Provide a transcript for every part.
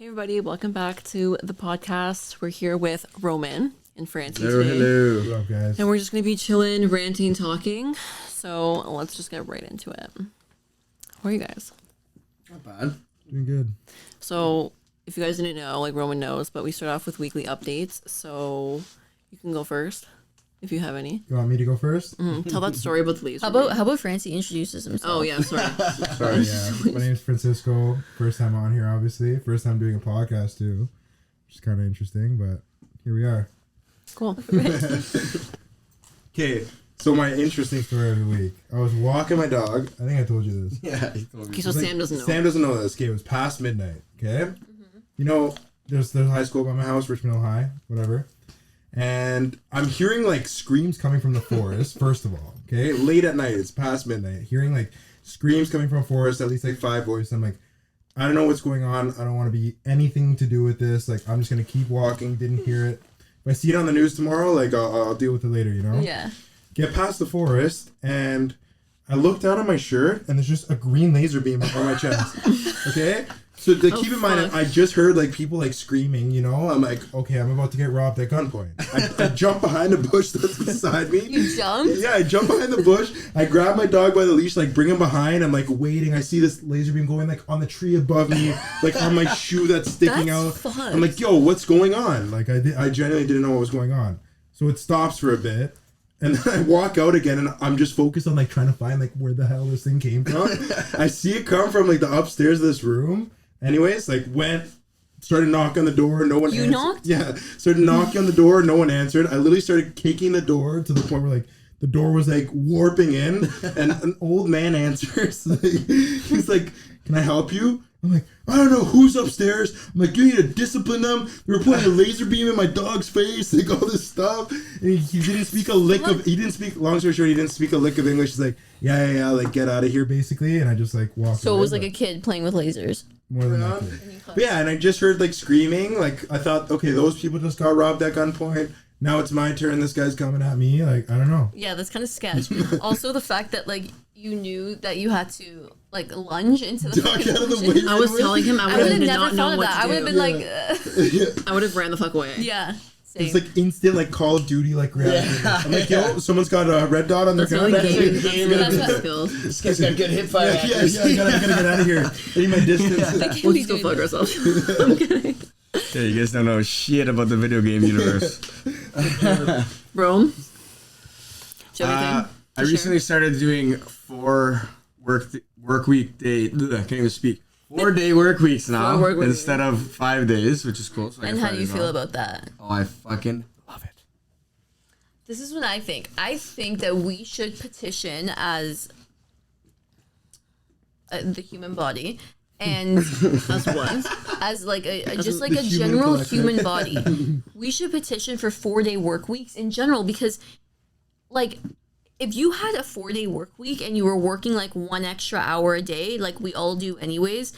Hey everybody, welcome back to the podcast. We're here with Roman and Francy Hello, today. hello. What's up, guys? And we're just going to be chilling, ranting, talking. So let's just get right into it. How are you guys? Not bad. Doing good. So if you guys didn't know, like Roman knows, but we start off with weekly updates. So you can go first if you have any. You want me to go first? Tell that story about the leaves. How about Francy introduces himself? Oh, yeah, sorry. Sorry, yeah. My name's Francisco. First time on here, obviously. First time doing a podcast, too. Which is kind of interesting, but here we are. Cool. Okay, so my interesting story of the week. I was walking my dog. I think I told you this. Yeah, he told me. Okay, so Sam doesn't know. Sam doesn't know this. Okay, it was past midnight, okay? You know, there's high school by my house, Richmond Hill High, whatever. And I'm hearing, like, screams coming from the forest, first of all, okay? Late at night, it's past midnight. Hearing, like, screams coming from a forest, at least, like, 5 voices. I'm like, I don't know what's going on. I don't want to be anything to do with this. Like, I'm just going to keep walking. Didn't hear it. If I see it on the news tomorrow, like, I'll deal with it later, you know? Yeah. Get past the forest, and I look down on my shirt, and there's just a green laser beam on my chest. Okay? So keep in mind, I just heard like people like screaming, you know? I'm like, okay, I'm about to get robbed at gunpoint. I jump behind a bush that's beside me. You jumped? Yeah, I jump behind the bush. I grab my dog by the leash, like bring him behind. I'm like waiting. I see this laser beam going like on the tree above me, like on my shoe that's sticking That's out. fun. I'm like, yo, what's going on? Like I genuinely didn't know what was going on. So it stops for a bit. And then I walk out again, and I'm just focused on like trying to find like where the hell this thing came from. I see it come from like the upstairs of this room. Anyways, like started knocking on the door, no one answered. You knocked? Yeah, started knocking on the door, no one answered. I literally started kicking the door to the point where like the door was like warping in, and an old man answers. He's like, "Can I help you?" I'm like, I don't know who's upstairs. I'm like, you need to discipline them. We were putting a laser beam in my dog's face, like all this stuff. And he didn't speak a lick of, long story short, he didn't speak a lick of English. He's like, yeah, like get out of here, basically. And I just like walked So away, it was like a kid playing with lasers. more than that. But yeah, and I just heard like screaming. Like I thought, okay, those people just got robbed at gunpoint. Now it's my turn. This guy's coming at me. Like, I don't know. Yeah, that's kind of sketch. Also, the fact that like you knew that you had to like lunge into the Duck fucking out of the ocean. way. I was telling him I would have did never not know thought of what that. to I would have do. been like, I would have ran the fuck away. yeah. Same. It's like instant, like Call of Duty, like reality. I'm like, yo, someone's got a red dot on their That's gun. really game. game. That's That's what what- skills. This guy's got good hip fire. Yeah, I gotta get out of here. I need my distance. We'll just go fuck ourselves. I'm kidding. Yeah, you guys don't know shit about the video game universe. Rome? Do you have anything? I recently started doing 4 work week day. Ugh, I can't even speak. 4-day work weeks now 4 work weeks. instead of 5 days, which is cool. So I And get how do you Fridays feel off. about that? Oh, I fucking love it. This is what I think. I think that we should petition as the human body and As what? as like just the like a human general collective. human body. We should petition for 4-day work weeks in general because like if you had a 4-day work week and you were working like 1 extra hour a day, like we all do anyways,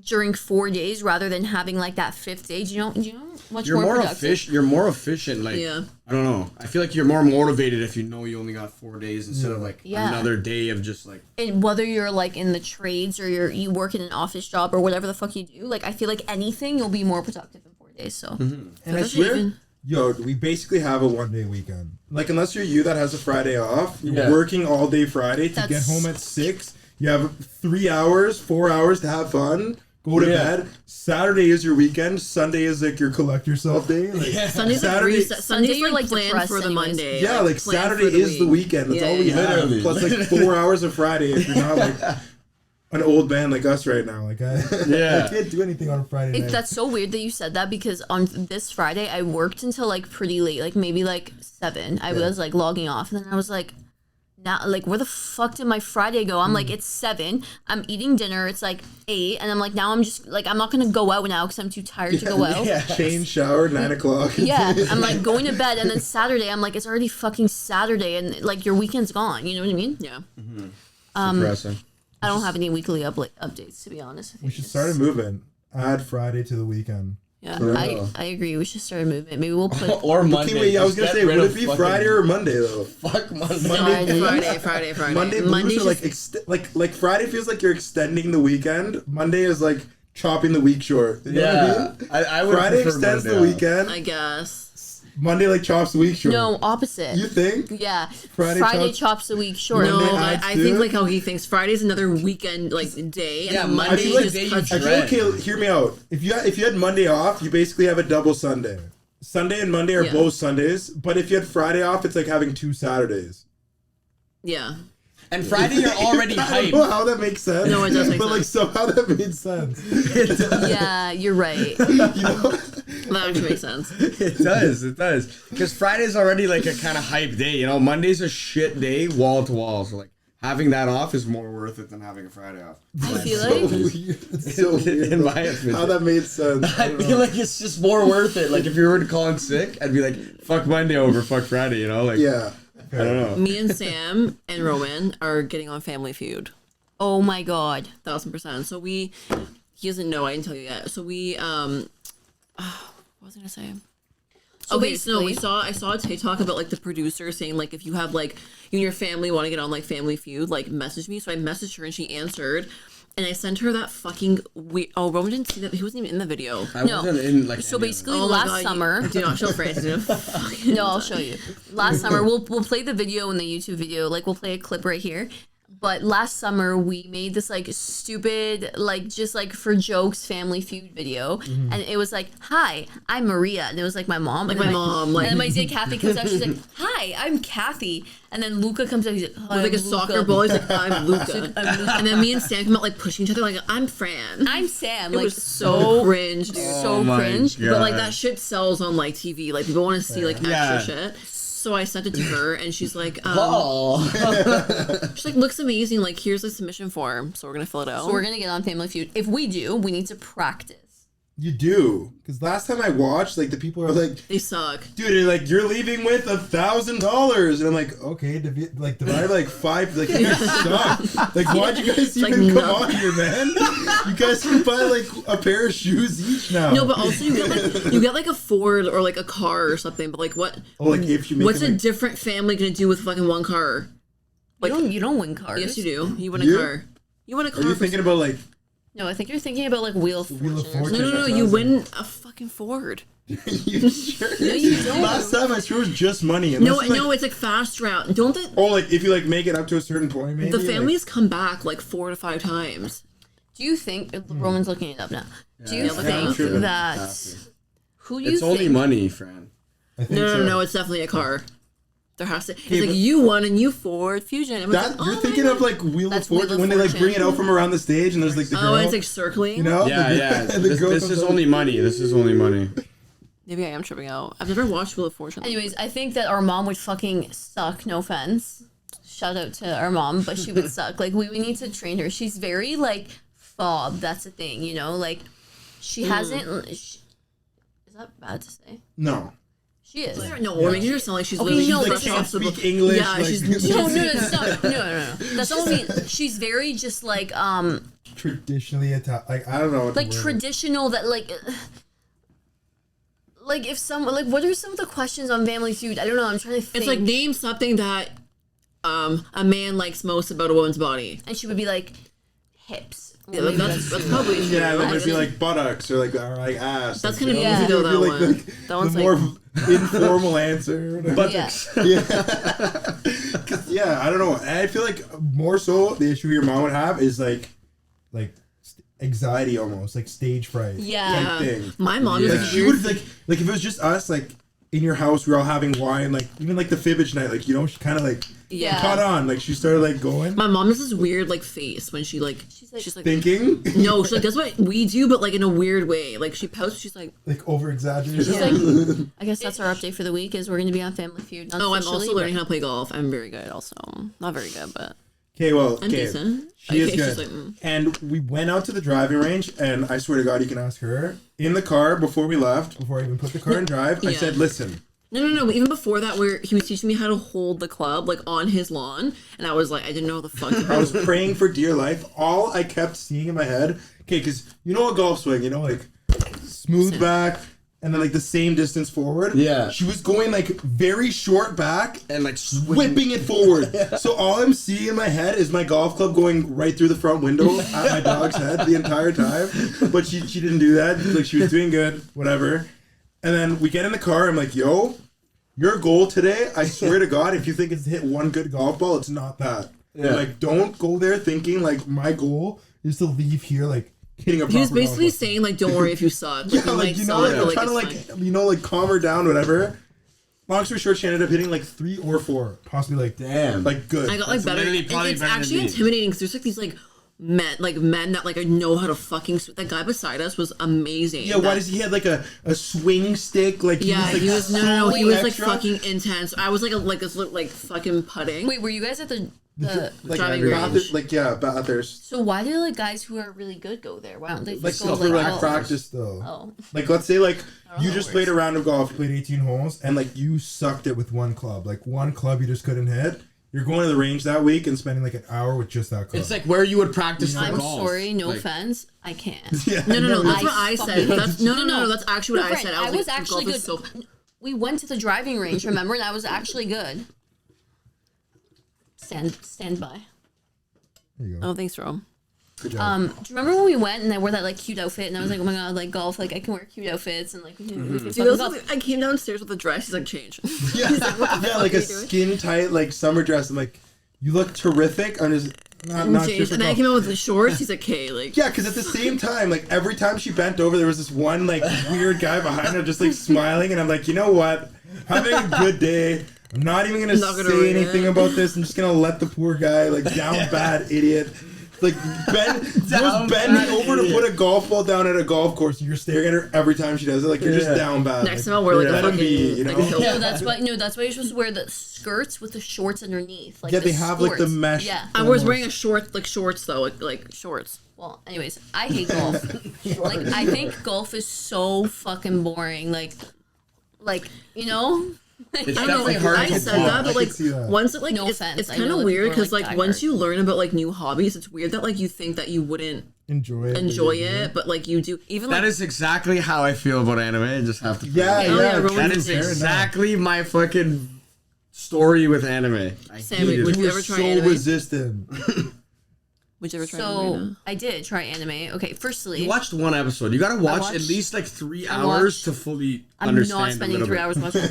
during 4 days rather than having like that 5th day, do you know much You're more productive? efficient. You're more efficient. Like Yeah. I don't know. I feel like you're more motivated if you know you only got 4 days instead of like Yeah. another day of just like. And whether you're like in the trades or you work in an office job or whatever the fuck you do, like I feel like anything you'll be more productive in 4 days. So And I That's swear, even- yo, we basically have a 1-day weekend. Like, unless you're you that has a Friday off, you're Yeah. working all day Friday to get That's- home at 6. You have 3 hours, 4 hours to have fun. Go to Yeah. bed. Saturday is your weekend. Sunday is like your collect yourself day. Like, Sunday's like Saturday- reset. Sunday's you're, like like, planned depressed for the anyways. Monday. Yeah, like planned Saturday for is the week. weekend. That's Yeah, all we yeah. have. Literally. Plus like 4 hours of Friday if you're not like an old man like us right now. Like I can't do anything on a Friday night. that's so weird that you said that because on this Friday I worked until like pretty late, like maybe like 7. I was like logging off and then I was like, now like where the fuck did my Friday go? I'm like it's 7. I'm eating dinner. It's like 8, and I'm like now I'm just like I'm not gonna go out now because I'm too tired to go out. Change, shower, 9 o'clock. Yeah, I'm like going to bed, and then Saturday, I'm like, it's already fucking Saturday, and like your weekend's gone. You know what I mean? Yeah. Depressing. I don't have any weekly updates to be honest. With We you. should start a movement. Add Friday to the weekend. Yeah, For I real. agree. We should start a movement. Maybe we'll put. Or Monday. Okay, wait, I was Just gonna get say, rid would of it be fucking- Friday or Monday though? Fuck Monday. Friday. Monday blues Monday's are like just- like Friday feels like you're extending the weekend. Monday is like chopping the week short. You know what I mean? I would Friday prefer extends Monday the off. weekend. I guess. Monday like chops the week short. No, opposite. You think? Yeah. Friday Friday chops- chops a week short. No, Monday I adds think to like it? how he thinks Friday's another weekend like day, and Yeah, then Monday Monday is the just day you cuts I dread. feel okay. Hear me out. If you had Monday off, you basically have a double Sunday. Sunday and Monday are Yeah. both Sundays, but if you had Friday off, it's like having 2 Saturdays. Yeah. And Friday you're already I don't know hyped. how that makes sense. No, it does make but like sense. somehow that made sense. Yeah, you're right. You know? That actually makes sense. It does. Because Friday's already like a kind of hype day. You know, Monday's a shit day, wall to wall. So like having that off is more worth it than having a Friday off. I feel So like weird. It's so weird. In my opinion. How that made sense. I don't feel know. like it's just more worth it. Like if you were to call in sick, I'd be like, fuck Monday over fuck Friday. You know, like Yeah. I don't know. Me and Sam and Roman are getting on Family Feud. oh my god. 1000%. So he doesn't know. I didn't tell you yet. So what was I gonna say? So Okay, so no, basically- I saw a TikTok about like the producer saying like if you have like you and your family want to get on like Family Feud, like message me. So I messaged her and she answered, and I sent her that fucking Roman didn't see that. He wasn't even in the video. I No. wasn't in like. So any of basically, Oh my last God, summer. do not show Francy. No, I'll show you. Last summer, we'll play the video in the YouTube video. Like we'll play a clip right here. But last summer we made this like stupid, like just like for jokes Family Feud video, and it was like, "Hi, I'm Maria," and it was like my mom, and my then mom, like- and then my Zia Kathy comes out, she's like, "Hi, I'm Kathy," and then Luca comes out, he's like, "Hi, With like a I'm soccer Luca." ball, he's like, I'm Luca. I'm Luca. And then me and Sam come out like pushing each other, like, I'm Fran. I'm Sam. It Like was so cringe, dude. so Oh my cringe. God. But like that shit sells on like TV. Like people want to see like extra Yeah. shit. So I sent it to her, and she's like, Oh. she's like, looks amazing. Like here's the submission form, so we're gonna fill it out. So we're gonna get on Family Feud. If we do, we need to practice. You do. Because last time I watched, like the people are like, They suck. dude, they're like, you're leaving with $1,000. And I'm like, okay, divide like 5, like you suck. Like, why'd you guys like even come nothing. on here, man? You guys can buy like a pair of shoes each now. No, but also you get like a Ford or like a car or something. But like what? oh, like if you make What's it, a like, different family gonna do with fucking one car? Like You don't win cars. yes, you do. You win a You? car. You win a car. are you for thinking about like No, I think you're thinking about like Wheel of Wheel of Fortune. or Fortune? No. You win a fucking Ford. you sure? No, you don't. Last time I sure it was just money. No, Unless, like, no, it's like fast route. Don't the Oh, like if you like make it up to a certain point, maybe the like- families come back like 4 to 5 times? Do you think Roman's looking it up now? Do you Yeah, look it up. think Sure. that who do you It's think? only money, Fran. I think No, so. no, it's definitely a car. There has to. It's Okay, like but- you won and you Ford Fusion. And That like, you're oh thinking my of God. like Wheel of That's Wheel Fortune of when they like Fortune. bring it out from around the stage and there's like the girl, Oh, and it's like circling. you know? Yeah, yeah. And the girl This comes is out. only money. This is only money. Maybe I am tripping out. I've never watched Wheel of Fortune. Anyways, I think that our mom would fucking suck. No offense. Shout out to our mom, but she would suck. Like we need to train her. She's very like fob. That's the thing, you know. Like she hasn't. Is that bad to say? No. She is. No, we're making her sound like she's Okay, literally no, Like but fresh can't off the book. speak English. Yeah, like, she's No, stop. No. That's not what I mean. She's very just like traditionally Italian. Like I don't know. What like the word is. traditional. That like if some like what are some of the questions on Family Feud? I don't know. I'm trying to think. It's like name something that a man likes most about a woman's body. and she would be like hips. Yeah, like, that's probably true. Yeah, that would be That's- like buttocks or like ass. That's like, kind of you know? easy though. It That would be one. like That one's the like more informal answer. Buttocks. Yeah, I don't know. I feel like more so the issue your mom would have is like anxiety almost, like stage fright. Yeah. type thing. my mom Yeah. is Like she would like if it was just us like in your house, we were all having wine, like even like the fibbage night, like you know, she kind of like Yeah. caught on, like she started like going, My mom has this weird like face when she's like thinking, no, she like does what we do, but like in a weird way. Like she pouts, she's like, like over exaggerated. She's like, I guess that's our update for the week. Is we're going to be on Family Feud. Not oh, I'm officially, also learning but- how to play golf. I'm very good, also not very good, but Okay, well, I'm okay, decent. she is Okay, good. she's like, mm. And we went out to the driving range, and I swear to God, you can ask her in the car before we left, before I even put the car in drive. I Yeah. said, "Listen, No. Even before that, where he was teaching me how to hold the club like on his lawn, and I was like, I didn't know what the fuck. I was praying for dear life. All I kept seeing in my head, okay, because you know a golf swing, you know, like smooth back, and then like the same distance forward. Yeah. She was going like very short back And like whipping it forward. So all I'm seeing in my head is my golf club going right through the front window at my dog's head the entire time. But she didn't do that. Like she was doing good, whatever. And then we get in the car. I'm like, yo, your goal today, I swear to God, if you think it's to hit one good golf ball, it's not that. Yeah. Like, don't go there thinking like my goal is to leave here like hitting a proper He was basically golf ball. saying like, "Don't worry if you suck." Yeah, you like might you know, suck, like but, trying to it's fine. like you know, like calm her down, whatever. Long story short, she ended up hitting like 3 or 4, possibly like Damn. like good. I got like That's better. literally And probably it's better than actually me. intimidating because there's like these like men that like know how to fucking. That guy beside us was amazing. Yeah, why That- does he had like a swing stick? Like Yeah, he was like no. so He was like extra. fucking intense. I was like fucking putting. Wait, were you guys at the like driving Bathurst, range. like yeah, Bathurst. So why do like guys who are really good go there? Why don't they Like just go still like for golf? practice though. Oh, Like let's say like don't you know just how it played a round of golf, you played 18 holes, and like you sucked it with one club. Like one club you just couldn't hit. You're going to the range that week and spending like an hour with just that club. It's like where you would practice for I'm golf. sorry, no Like, offense, I can't. yeah, No. That's I what I fucking- said. That's, no. That's actually what No, I said. Brent, I was like, actually golf is good. so- We went to the driving range, remember, and I was actually good. Stand by. There you go. Oh, thanks, Rome. Good job. Do you remember when we went and I wore that like cute outfit and I was like, oh my god, like golf, like I can wear cute outfits and like we can Dude, fucking those golf. are the- I came downstairs with a dress. He's like, change. Yeah, He's like, what the yeah, fuck like are a you doing? skin tight like summer dress. I'm like, you look terrific. I'm just not Change. sure for And then I golf. came out with the shorts. He's like, okay, like. Yeah, because at the same time, like every time she bent over, there was this one like weird guy behind her just like smiling, and I'm like, you know what? Having a good day. I'm not even gonna Not gonna say read anything it. about this. I'm just gonna let the poor guy like down bad idiot. Like Down bending bad over to idiot. put a golf ball down at a golf course, and you're staring at her every time she does it. Like you're just Yeah. down bad. Next like, time I'll wear like let a him fucking be, you like know? a hill. No, that's why you're supposed to wear the skirts with the shorts underneath. Like Yeah, the they have like the sports. mesh. Yeah. I was wearing a short, like shorts though, like shorts. Well, anyways, I hate golf. Like I think golf is so fucking boring. Like you know. It's I don't know, definitely like hard I to said do. that, I but could like see that. once it like No it's offense, I kind know of that weird people are, because like, like once diehard. you learn about like new hobbies, it's weird that like you think that you wouldn't Enjoy it. enjoy it, but like you do. Even That like is exactly how I feel about anime. I just have to. Yeah, Oh, yeah, yeah. Roman's That is fair enough. exactly my fucking story with anime. I Sam, hate it. would You you were ever try so anime? resistant. would you ever try So anime? I did try anime. Okay, firstly, You watched one episode. You gotta watch watched- at least like 3 I hours watched- to fully I'm understand. not a spending little 3 bit. hours watching.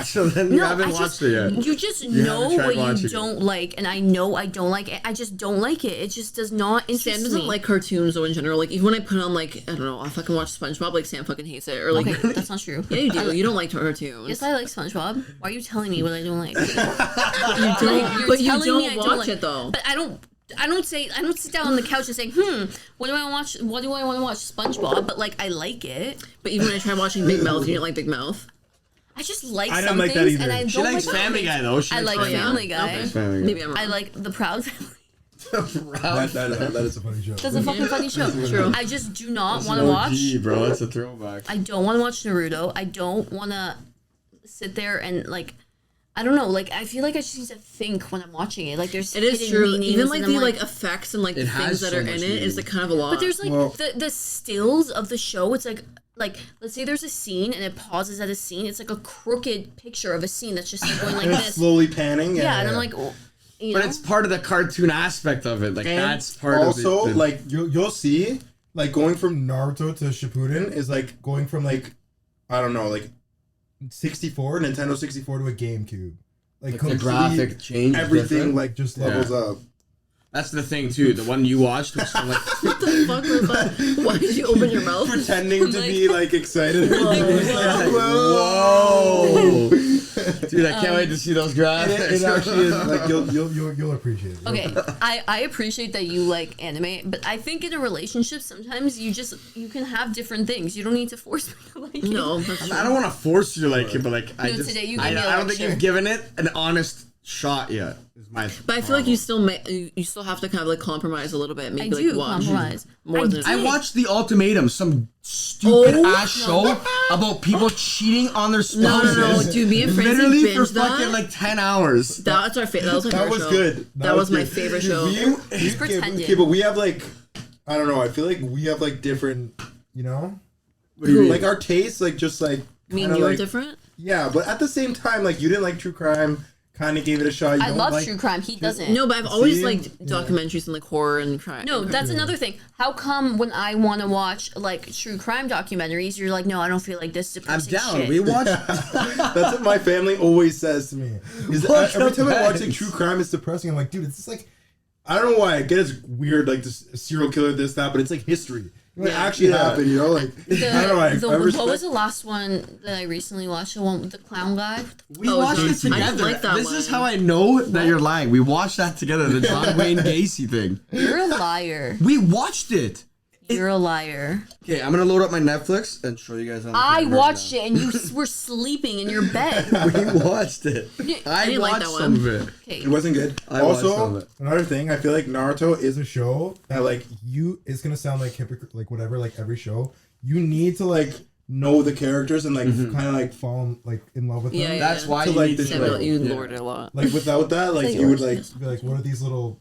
So then you No, haven't I watched just, it yet. You just You know haven't tried what you watching it. don't like, and I know I don't like it. I just don't like it. It just does not interest Sam doesn't me. like cartoons though in general. Like even when I put on like I don't know, I fucking watch SpongeBob. Like Sam fucking hates it. Or like Okay, that's not true. yeah, you do. You don't like cartoons. Yes, I like SpongeBob. Why are you telling me what I don't like? you don't. You're But you telling me I don't don't watch like- it though. But I don't sit down on the couch and say, what do I watch? What do I want to watch? SpongeBob. But like, I like it. But even when I tried watching Big Mouth, you didn't like Big Mouth. I just like I some didn't like that things, either. and I don't She likes like Family Guy though. She I likes like Family Guy. Okay. Family Guy. Maybe I'm wrong. I like The Proud Family. That is a funny show. That's a fucking funny show. True. I just do not That's want an to OG, watch. bro. That's a throwback. I don't want to watch Naruto. I don't want to sit there and like, I don't know. Like I feel like I just need to think when I'm watching it. Like there's It is hidden true. meanings, Even like and the I'm like effects and like the It things has that so are much in it meaning. is like kind of a lot. But there's like Well- the stills of the show. It's like let's say there's a scene and it pauses at a scene. It's like a crooked picture of a scene that's just like going like And it's this. slowly panning. Yeah, and I'm like, oh, you But know? it's part of the cartoon aspect of it. Like And that's part also, of the like you'll see, like going from Naruto to Shippuden is like going from like I don't know, like 64 Nintendo 64 to a GameCube. Like the completely graphic change. is everything different. like just levels up. That's the thing too. The one you watched was from like What the fuck was that? Why did you open your mouth? Pretending to be like excited. whoa, dude! I can't wait to see those graphics. It actually is like you'll appreciate it. Okay, I appreciate that you like anime, but I think in a relationship sometimes you can have different things. You don't need to force me to like it. No, that's true. I don't want to force you to like it, but like I No, just today you I, gave me a I don't think lecture. you've given it an honest shot yet. Is my. But I feel like you still you still have to kind of like compromise a little bit. Maybe I like do watch compromise. more I than I did. watched The Ultimatum, some stupid Oh, ass show about people cheating on their No, spouses. no, no, dude, me and Francy Literally for binged that. fucking like 10 hours. That's our favorite. That was our That favorite was show. good. That was my good. favorite show. pretending. Okay, but we have like I don't know. I feel like we have like different. You know, What do you mean? Like our tastes, like just like. I mean, kinda you were like, different. Yeah, but at the same time, like you didn't like true crime. Kind of gave it a shot. You I don't love like, true crime. He doesn't. No, but I've always See? liked documentaries and like horror and crime. No, that's another thing. How come when I want to watch like true crime documentaries, you're like, no, I don't feel like this I'm depressing down. shit. We watch. That's what my family always says to me. Every time I watch like true crime, it's depressing. I'm like, dude, it's just like, I don't know why. I get it's weird, like this serial killer, this, that, but it's like history. It actually happened, you know? Like, I don't know. What was the last one that I recently watched? The one with the clown guy? We watched it I didn't together. like that This one. is how I know that you're lying. We watched that together. The John Wayne Gacy thing. You're a liar. We watched it. You're a liar. Okay, I'm gonna load up my Netflix and show you guys. On the I camera watched right it and you were sleeping in your bed. now. We watched it. I didn't like watched that some one. of it. Okay. It wasn't good. I watched some of Also, it. another thing, I feel like Naruto is a show that like it's gonna sound like hypocrite, like whatever, like every show. You need to like know the characters and like kind of like fall like in love with them. Yeah, That's why To, you like, need the to show. Samuel, you yeah. lowered it a lot. Like without that, like Say you would yours. like be like, what are these little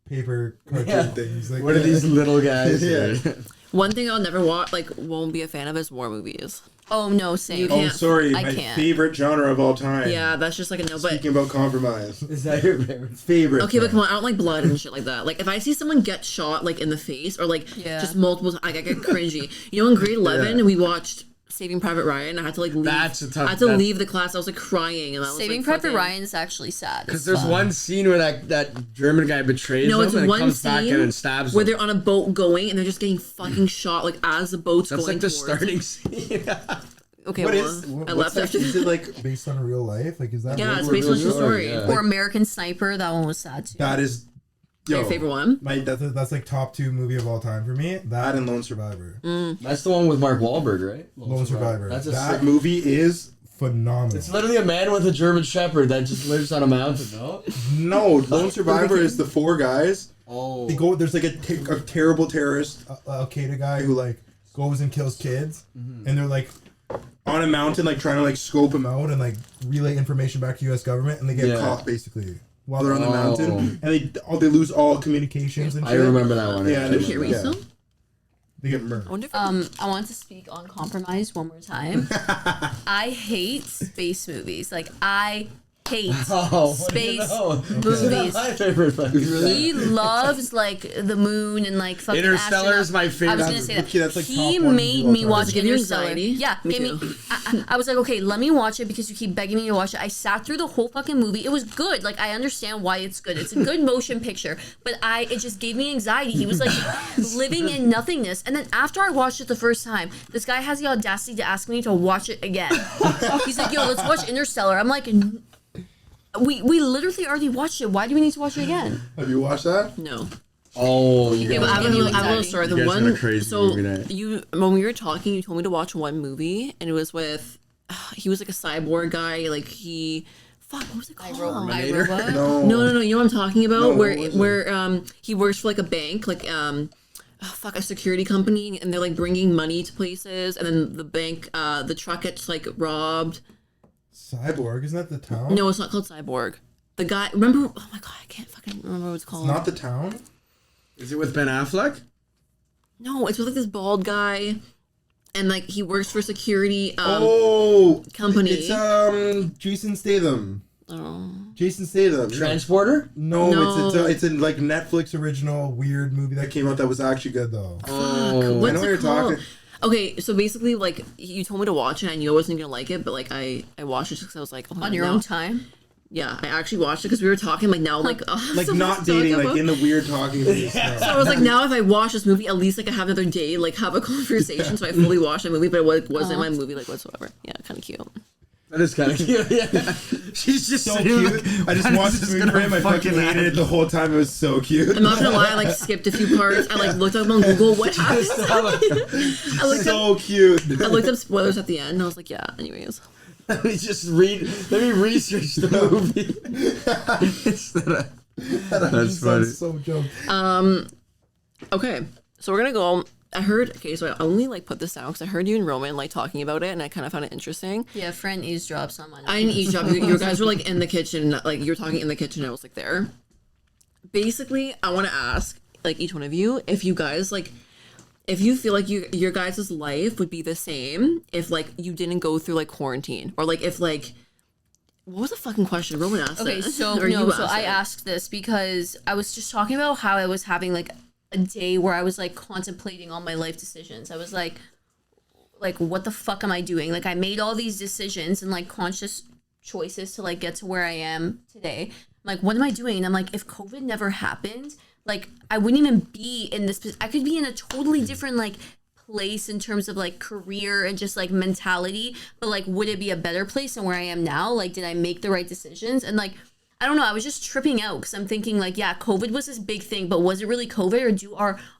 paper cartoon Yeah. things? Like, What are these little guys? Yeah. here? One thing I'll never watch, like, won't be a fan of is war movies. Oh no, same. Oh, Yeah. sorry, I my can't. favorite genre of all time. Yeah, that's just like a no. But Speaking about compromise, Is that your favorite? favorite. okay, but come on, I don't like blood and shit like that. Like, if I see someone get shot like in the face or like Yeah. just multiple times, like, I get cringy. You know, in grade 11, Yeah. we watched Saving Private Ryan. I had to like leave. That's a tough- I had to that's- leave the class. I was like crying, and I was Saving like, Private fucking- Ryan is actually sad. Because there's one scene where that German guy betrays No, them it's and one comes back in scene and stabs where them. they're on a boat going and they're just getting fucking shot like as the boat's That's going like the towards. starting scene. Okay, What well, is? I What's left that? after. Is it like based on real life? Like, is that? Yeah, real? it's based on true story. Yeah. Or American Sniper, that one was sad too. That is. Your favorite one? That's like top 2 movie of all time for me. That and Lone Survivor. That's the one with Mark Wahlberg, right? Lone Survivor. That's a That sick- movie is phenomenal. It's literally a man with a German Shepherd that just lives on a mountain. No. No, Lone Survivor is the 4 guys. Oh. They go. There's like a terrible terrorist, Al Qaeda guy who like goes and kills kids, and they're like on a mountain, like trying to like scope him out and like relay information back to U.S. government, and they get Yeah. caught basically while they're on the Oh. mountain, and they lose all communications and I shit. remember that one. Yeah, Can you hear me Yeah. still? They get murdered. I wonder if I want to speak on compromise one more time. I hate space movies. Like I hate Oh, space This is movies. not my favorite fucking He loves like the moon and like fucking Interstellar is astronauts. my favorite. I was gonna say that. Okay, that's, like, He top one made movie me of all time. watch Does it give you Interstellar. anxiety? Yeah, Me gave too. me. I was like, okay, let me watch it because you keep begging me to watch it. I sat through the whole fucking movie. It was good. Like I understand why it's good. It's a good motion picture, but it just gave me anxiety. He was like living in nothingness. And then after I watched it the first time, this guy has the audacity to ask me to watch it again. He's like, yo, let's watch Interstellar. I'm like. We literally already watched it. Why do we need to watch it again? Have you watched that? no. Oh, you Yeah, but guys- I have a little story. The You guys one, got a crazy so movie night. when we were talking, you told me to watch one movie, and it was with, he was like a cyborg guy, like what was it called? iRobot. No, you know what I'm talking about? No, where what was it? where he works for like a bank, like a security company, and they're like bringing money to places, and then the bank, the truck gets like robbed. Cyborg, isn't that the town? No, it's not called Cyborg. The guy, remember? Oh my god, I can't fucking remember what it's called. Not the town. Is it with Ben Affleck? No, it's with like this bald guy, and like he works for security company. It's Jason Statham. Oh. Jason Statham. Transporter? No, No. it's a like Netflix original weird movie that came out that was actually good though. Oh, What's I know what it you're called? talking. Okay, so basically, like you told me to watch it, I knew I wasn't gonna like it, but like I watched it because I was like, oh, On your now- own time. Yeah, I actually watched it because we were talking like now, like Like so not much to dating, talk like about. in the weird talking phase. So I was like, now if I watch this movie, at least like I have another day, like have a conversation. So I fully watched the movie, but it wasn't my movie like whatsoever. Yeah, kind of cute. that is kind of cute. Yeah, she's just So sitting cute. I just watched this movie for him. I fucking hated it the whole time. It was so cute. I'm not gonna lie, I like skipped a few parts. I like looked up on Google what happened. I looked up So cute. I looked up spoilers at the end. And I was like, yeah. Anyways, Let me just let me research the movie. Instead of, that's funny. So joke. okay. So we're gonna go. I heard. Okay, so I only like put this down because I heard you and Roman like talking about it, and I kind of found it interesting. Yeah, friend eavesdrops on my. I didn't eavesdrop. You guys were like in the kitchen, like you were talking in the kitchen. I was like there. Basically, I want to ask like each one of you if you guys like if you feel like your guys' life would be the same if like you didn't go through like quarantine, or like if like, what was the fucking question? Roman asked Okay, it. so Or no, you so I it. asked this because I was just talking about how I was having like a day where I was like contemplating all my life decisions. I was like what the fuck am I doing? Like I made all these decisions and like conscious choices to like get to where I am today. I'm like, what am I doing? And I'm like, if COVID never happened, like I wouldn't even be in this. I could be in a totally different like place in terms of like career and just like mentality. But like, would it be a better place than where I am now? Like, did I make the right decisions? And like, I don't know. I was just tripping out because I'm thinking like, yeah, COVID was this big thing, but was it really COVID, or do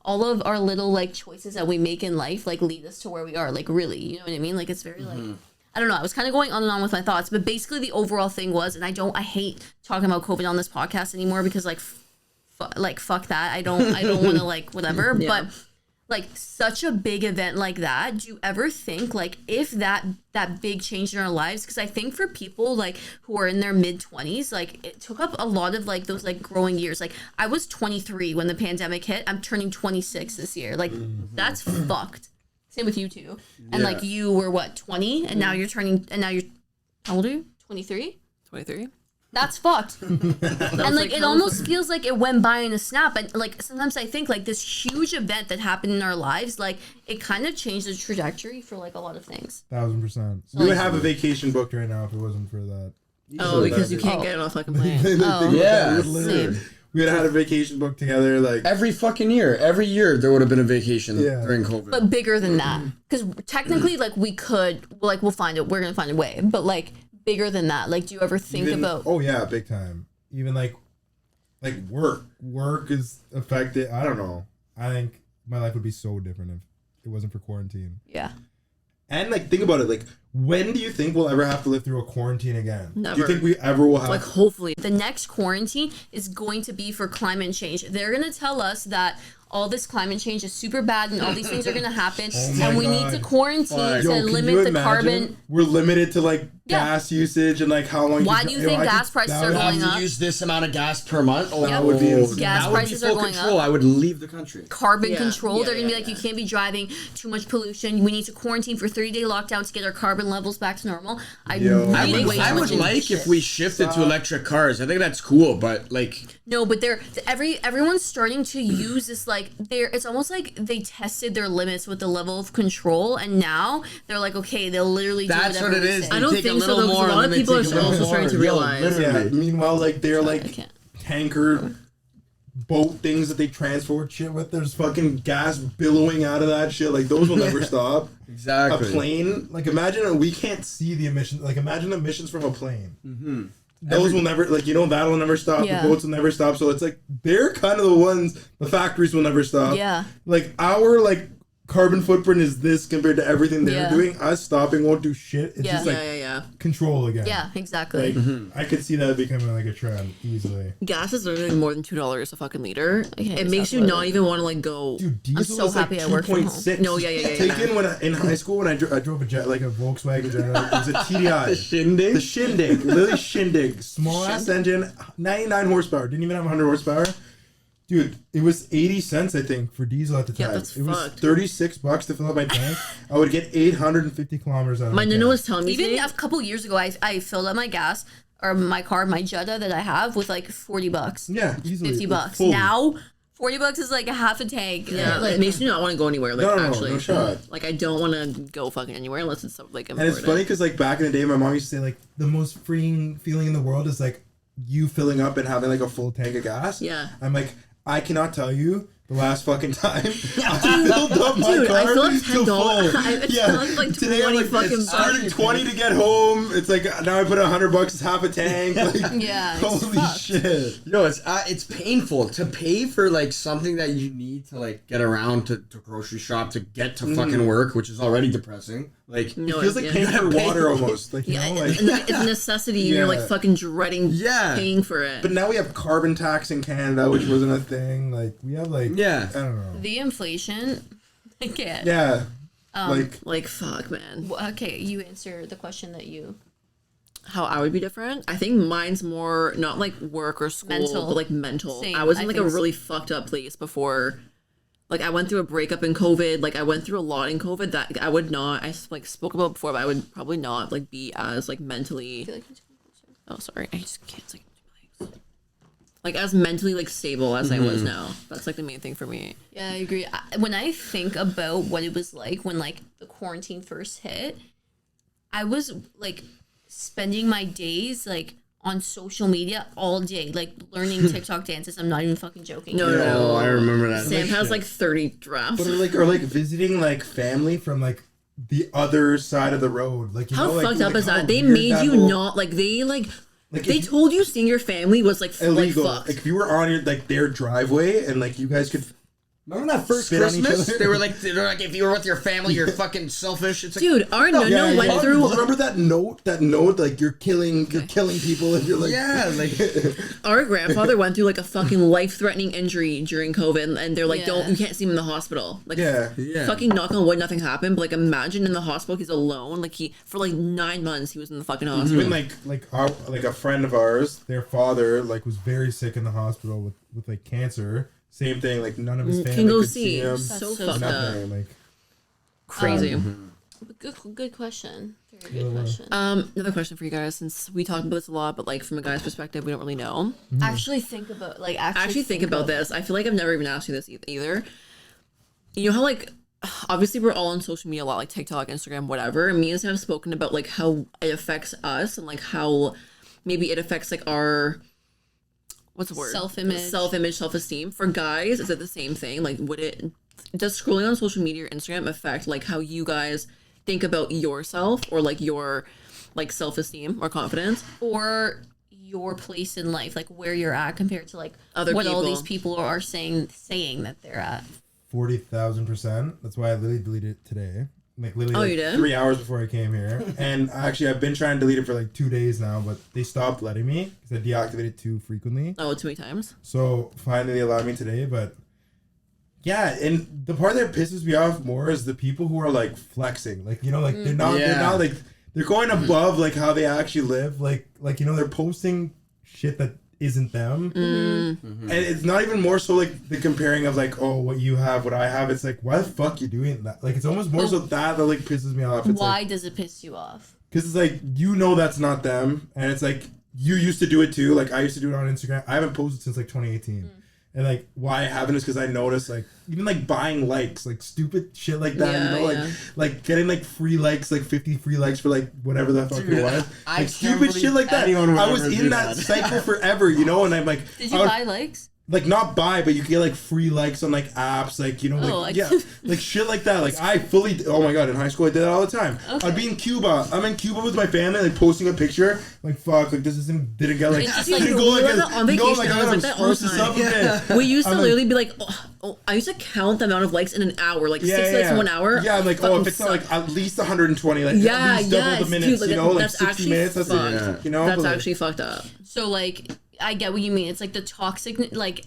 all of our little like choices that we make in life like lead us to where we are? Like really, you know what I mean? Like it's very like, I don't know. I was kind of going on and on with my thoughts, but basically the overall thing was, and I hate talking about COVID on this podcast anymore because like, fuck that. I don't want to like whatever, but like such a big event like that, do you ever think like if that big change in our lives, because I think for people like who are in their mid-20s, like it took up a lot of like those like growing years. Like I was 23 when the pandemic hit. I'm turning 26 this year. Like that's fucked. Same with you too. And like you were what, 20, and now you're how old are you? 23? 23. That's fucked. And like it almost feels like it went by in a snap. And like sometimes I think like this huge event that happened in our lives, like it kind of changed the trajectory for like a lot of things. 1000%. So, We would like, have a vacation booked right now if it wasn't for that. Oh, because you can't get it off like a plane. Yeah. Same. We had had a vacation booked together like Every fucking year. Every year there would have been a vacation during COVID. But bigger than that. Because technically like we could, like we're going to find a way. But like bigger than that, like do you ever think about? Oh yeah, big time. Even like work is affected. I don't know. I think my life would be so different if it wasn't for quarantine. Yeah. And like think about it, like when do you think we'll ever have to live through a quarantine again? Never. Do you think we ever will have? Like hopefully. The next quarantine is going to be for climate change. They're going to tell us that all this climate change is super bad and all these things are going to happen, my and we God. need to quarantine to Yo, can you limit the imagine? carbon. We're limited to like Yeah. gas usage and like how long. Why do you think gas prices are I going have up? to use this amount of gas per month. Oh, Yep. that would be Gas that would prices be are full going control. up. I would leave the country. Carbon Yeah. control. Yeah, They're gonna be yeah, like, yeah. you can't be driving, too much pollution. We need to quarantine for 30-day lockdown to get our carbon levels back to normal. Yo. I really would, way I too would much into like shit. if we shifted to electric cars. I think that's cool, but like No, but everyone's starting to use this like it's almost like they tested their limits with the level of control, and now they're like, okay, they'll literally do that's whatever what it we is. say. They I don't take think so, little though, 'cause more a lot and of then they people take are a little also more. starting to Yo, realize. literally. Yeah. Meanwhile, like they're I like can't. tanker boat things that they transport shit with. There's fucking gas billowing out of that shit. Like those will never stop. Exactly. A plane, like imagine we can't see the emissions. Like imagine emissions from a plane. Mm-hmm. Those will never, like that'll never stop. Yeah. The boats will never stop. So it's like they're kind of the ones. The factories will never stop. Yeah. Like our like carbon footprint is this compared to everything they're Yeah. doing. Us stopping won't do shit. It's Yeah. just like Yeah. control again. Yeah, exactly. Like I could see that becoming like a trend easily. Gas is literally more than $2 a fucking liter. can't It even makes talk you about not it. even want to like go. Dude, diesel so was like happy I work from home. 2.6. No, yeah. Taken when in high school when I drove a jet, like a Volkswagen jet, it was a TDI. The shindig? The Shindig, Lily Shindig, small ass engine, 99 horsepower, didn't even have 100 horsepower. Dude, it was 80 cents I think for diesel at the time. Yeah, that's it was fucked. $36 to fill up my tank. I would get 850 kilometers out of My my nana tank. was telling me Even today, a couple years ago, I filled up my gas or my car, my Jetta that I have, with like $40. Yeah, easily. $50. Fully. Now, $40 is like a half a tank. yeah, Like, it makes me not want to go anywhere. Like No, actually, no shot. like I don't want to go fucking anywhere unless it's like And it's important. funny because like back in the day, my mom used to say like the most freeing feeling in the world is like you filling up and having like a full tank of gas. Yeah. I'm like, I cannot tell you the last fucking time I filled up my Dude, car I feel like to full. $10. I feel like Today I'm 20 like, fucking it's starting bucks. 20 to get home. It's like now I put $100. It's half a tank. Like, Yeah, it's holy fucked. shit. Yo, it's painful to pay for like something that you need to like get around to grocery shop to get to fucking work, which is already depressing. Like No, It feels like paying for water almost. Like, you Yeah, know, like. and it's a necessity. You're like Yeah. fucking dreading Yeah. paying for it. But now we have carbon tax in Canada, which wasn't a thing. Like, we have like, Yeah. I don't know. the inflation. I can't. Yeah. like fuck, man. Okay, you answer the question that you. How I would be different? I think mine's more not like work or school, Mental. but like mental. Same, I was in I like a think so. really fucked up place before Like I went through a breakup in COVID. Like I went through a lot in COVID that I would not. I like spoke about before, but I would probably not like be as like mentally. Oh, sorry. I just can't like as mentally like stable as I was now. That's like the main thing for me. Yeah, I agree. When I think about what it was like when like the quarantine first hit, I was like spending my days like on social media all day, like learning TikTok dances. I'm not even fucking joking. No. I remember that. Sam has like 30 drafts. But or like visiting like family from like the other side of the road. Like How fucked up is how that? They weird made that you whole- not like they if you- told you seeing your family was like illegal. Like, fucked. Like if you were on your like their driveway and like you guys could. Remember that first Spit on each Christmas? other? They're like, if you were with your family, you're fucking selfish. It's like, Dude, our no went through. Remember that note? Like you're killing people, and you're like, yeah, like Our grandfather went through like a fucking life-threatening injury during COVID, and they're like, Yeah. you can't see him in the hospital. Like, yeah. fucking knock on wood, nothing happened. But like, imagine in the hospital, he's alone. Like for like 9 months, he was in the fucking hospital. Even like a friend of ours, their father like was very sick in the hospital with like cancer. Same thing, like none of his family Can go could see. him. So so fucked up. Nothing, like Crazy. Good question. Very good question. Another question for you guys, since we talked about this a lot, but like from a guy's perspective, we don't really know. Actually think about Actually think about this. I feel like I've never even asked you this either. You know how like obviously we're all on social media a lot, like TikTok, Instagram, whatever. And me and Sam have spoken about like how it affects us and like how maybe it affects like our what's the word? Self-image, self-esteem. For guys, is it the same thing? Like does scrolling on social media or Instagram affect like how you guys think about yourself or like your like self-esteem or confidence? or your place in life, like where you're at compared to like Other what all people. these people are saying that they're at. 40,000%. That's why I literally deleted it today. Like literally you did? 3 hours before I came here. And actually I've been trying to delete it for like 2 days now, but they stopped letting me because I deactivated too frequently. Oh, too many times. So finally they allowed me today, but yeah, and the part that pisses me off more is the people who are like flexing. Like, you know, like they're not like they're going above like how they actually live. Like you know, they're posting shit that isn't them. And it's not even more so like the comparing of like, oh, what you have, what I have. It's like, why the fuck you doing that? Like it's almost more so that like pisses me off. It's Why does it piss you off? because it's like, you know, that's not them, and it's like you used to do it too. Like I used to do it on Instagram. I haven't posted since like 2018. And like why I haven't is because I noticed like even like buying likes, like stupid shit like that, Yeah, you know, yeah. like getting like free likes, like 50 free likes for like whatever the fuck Dude, it was. I Like can't stupid believe shit like that. anyone would I was ever in do that that. cycle forever, you know, and I'm like, Did you I would- buy likes? like not buy, but you can get like free likes on like apps, like, you know, like, Oh, like- yeah, like shit like that. Like I fully, oh my god, in high school I did that all the time. Okay. I'd be in Cuba. I'm in Cuba with my family, like posting a picture, like fuck, like this didn't get like, It's just didn't like, go like, we were on vacation, like, I was gotta like that all the spruce this time. up a bit. We used to I'm like- literally be like, I used to count the amount of likes in an hour, like 6 likes in 1 hour. Yeah, I'm like, Fucking if it's not like suck. at least 120, like Yeah, at least double yes, the minutes, dude, like, you know, like that's 60 actually minutes, that's fucked. it, you know? That's but, like, actually fucked up. So like I get what you mean. It's like the toxic, like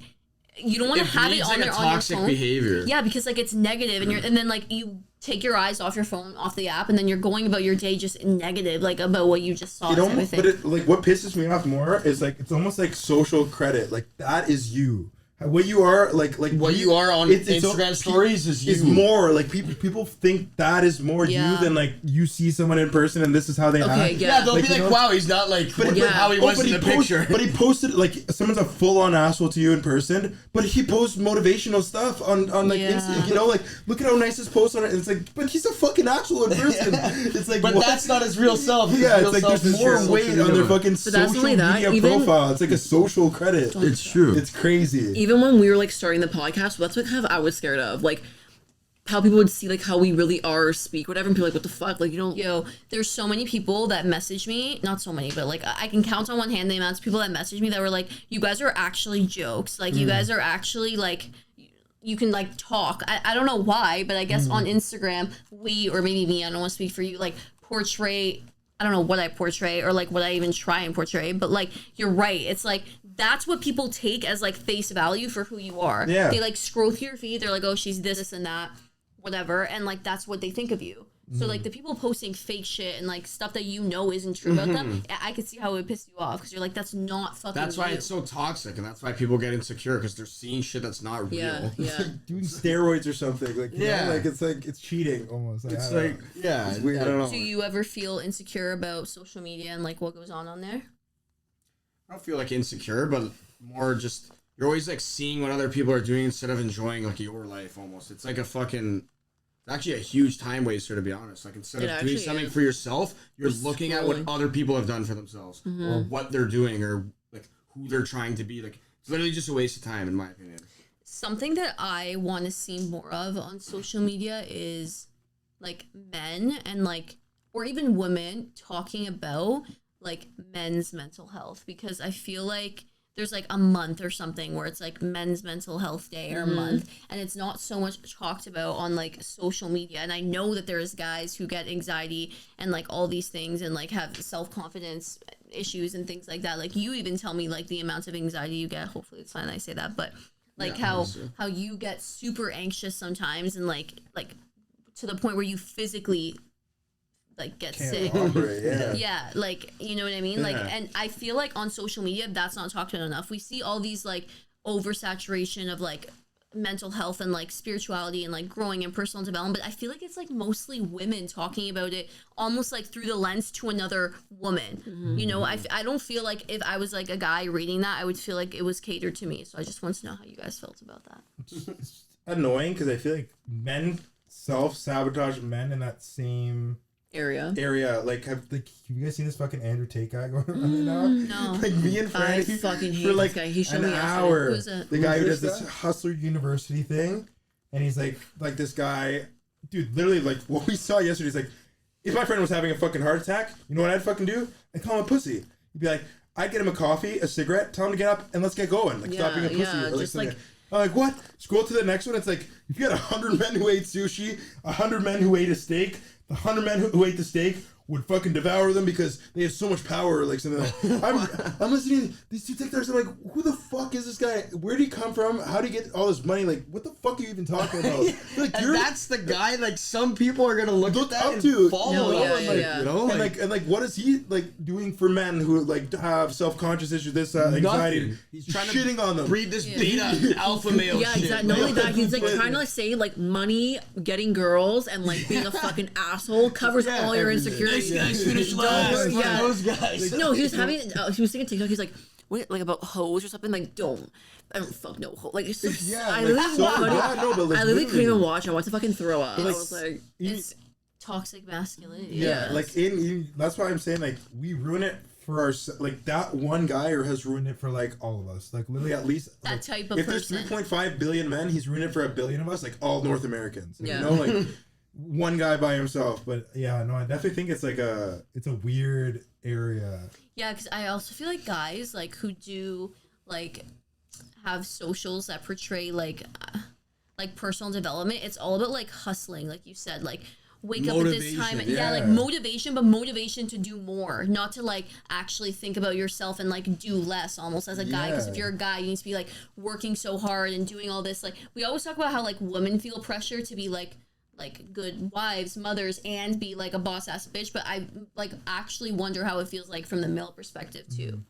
you don't want to it have it breeds, on like your a on your toxic phone. behavior. Yeah, because like it's negative, and then like you take your eyes off your phone, off the app, and then you're going about your day just negative, like about what you just saw. It and almost, everything. but it, like what pisses me off more is like it's almost like social credit. Like that is you. What you are, like What you are on Instagram stories is you. more like people think that is more Yeah. you than like you see someone in person and this is how they Okay, act. yeah. Yeah, they'll Like, be you like, know- wow, he's not like But, Yeah. how he was in the picture. But he posted like someone's a full on asshole to you in person, but he posts motivational stuff on like Yeah. Insta, you know, like look at how nice his post on it. And it's like, but he's a fucking asshole in person. It's like, But what? that's not his real self. His Yeah, real it's like self there's is more your weight social on their media. fucking But that's social only that, media even- profile. It's like a social credit. It's true. It's crazy. Even when we were like starting the podcast, that's what kind of I was scared of, like how people would see like how we really are or speak, whatever, and be like, what the fuck, like you don't. Yo, there's so many people that message me, not so many, but like I can count on one hand the amounts of people that message me that were like, you guys are actually jokes. Like you guys are actually like, you can like talk. I don't know why, but I guess on Instagram, we, or maybe me, I don't want to speak for you, like portray, I don't know what I portray or like what I even try and portray, but like you're right. It's like that's what people take as like face value for who you are. Yeah. They like scroll through your feed, they're like, oh, she's this and that, whatever, and like that's what they think of you. So like the people posting fake shit and like stuff that you know isn't true about them, I could see how it would piss you off because you're like, that's not fucking. That's why you. it's so toxic, and that's why people get insecure because they're seeing shit that's not real. Yeah, yeah. Doing steroids or something, like you know, like it's cheating almost. It's I don't like know. yeah, It's weird. I don't know. Do you ever feel insecure about social media and like what goes on there? I don't feel like insecure, but more just you're always like seeing what other people are doing instead of enjoying like your life almost. It's like a fucking actually a huge time waster to be honest. Like instead It of doing actually something is. for yourself, you're Just looking at what scrolling. other people have done for themselves or what they're doing or like who they're trying to be. Like it's literally just a waste of time in my opinion. Something that I want to see more of on social media is like men and like or even women talking about like men's mental health because I feel like there's like a month or something where it's like men's mental health day or month and it's not so much talked about on like social media. And I know that there's guys who get anxiety and like all these things and like have self-confidence issues and things like that. Like you even tell me like the amount of anxiety you get. Hopefully it's fine I say that, but like how you get super anxious sometimes and like to the point where you physically like get sick. Operate, yeah. Yeah, like you know what I mean? Like Yeah. and I feel like on social media that's not talked about enough. We see all these like oversaturation of like mental health and like spirituality and like growing and personal development, but I feel like it's like mostly women talking about it almost like through the lens to another woman. You know, I don't feel like if I was like a guy reading that I would feel like it was catered to me. So I just want to know how you guys felt about that. It's annoying because I feel like men self-sabotage men in that same area. Like have you guys seen this fucking Andrew Tate guy going around right now? No. Like me and I Franny fucking hate for like this guy. He showed an me yesterday. hour. Who's it? The guy who does Who's this that? Hustler University thing, and he's like this guy, dude. Literally, like what we saw yesterday. He's like, if my friend was having a fucking heart attack, you know what I'd fucking do? I'd call him a pussy. He'd be like, I'd get him a coffee, a cigarette, tell him to get up and let's get going. Like stop being a pussy. Yeah, or, like, just something. like- I'm like, what? Scroll to the next one. It's like if you had 100 men who ate sushi, 100 men who ate a steak, the 100 men who ate the steak would fucking devour them because they have so much power or like something like I'm listening to these two TikToks. I'm like, who the fuck is this guy? Where did he come from? How did he get all this money? Like, what the fuck are you even talking about? Like, And that's the guy like some people are gonna look Look at that up and to. follow No, him, yeah, like, yeah. you know, and like what is he like doing for men who like have self-conscious issues, this anxiety? Nothing. He's trying shitting to on them. breed this beta alpha male Yeah, shit. exactly. Not only that, he's like trying to like say like money, getting girls, and like being a fucking asshole covers all your insecurities. These guys finish Don't last. worry, Like yeah. those guys. No, he was having. He was singing TikTok. He's like, what, like about hoes or something. Like, I don't fuck no hoe. Like, it's just, Yeah, I like, literally so couldn't. bad. No, but like I literally couldn't literally. even watch. I wanted to fucking throw up. I like, was like, It's toxic masculinity. Yeah, like that's why I'm saying like we ruin it for our like that one guy or has ruined it for like all of us. Like literally at least That like, type of if person. there's 3.5 billion men, he's ruined it for 1 billion of us, like all North Americans. Yeah. You know, like one guy by himself. But yeah, no, I definitely think it's like a weird area. Yeah, because I also feel like guys like who do like have socials that portray like personal development. It's all about like hustling, like you said, like wake up at this time. Motivation, Yeah, like yeah. motivation, but motivation to do more, not to like actually think about yourself and like do less almost as a guy. Because if Yeah. you're a guy, you need to be like working so hard and doing all this. Like we always talk about how like women feel pressure to be like good wives, mothers, and be like a boss ass bitch. But I like actually wonder how it feels like from the male perspective too.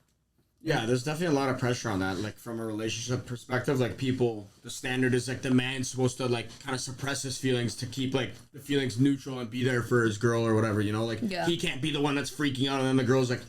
Yeah, there's definitely a lot of pressure on that. Like from a relationship perspective, like people, the standard is like the man's supposed to like kind of suppress his feelings to keep like the feelings neutral and be there for his girl or whatever. You know, like Yeah. he can't be the one that's freaking out, and then the girl's like,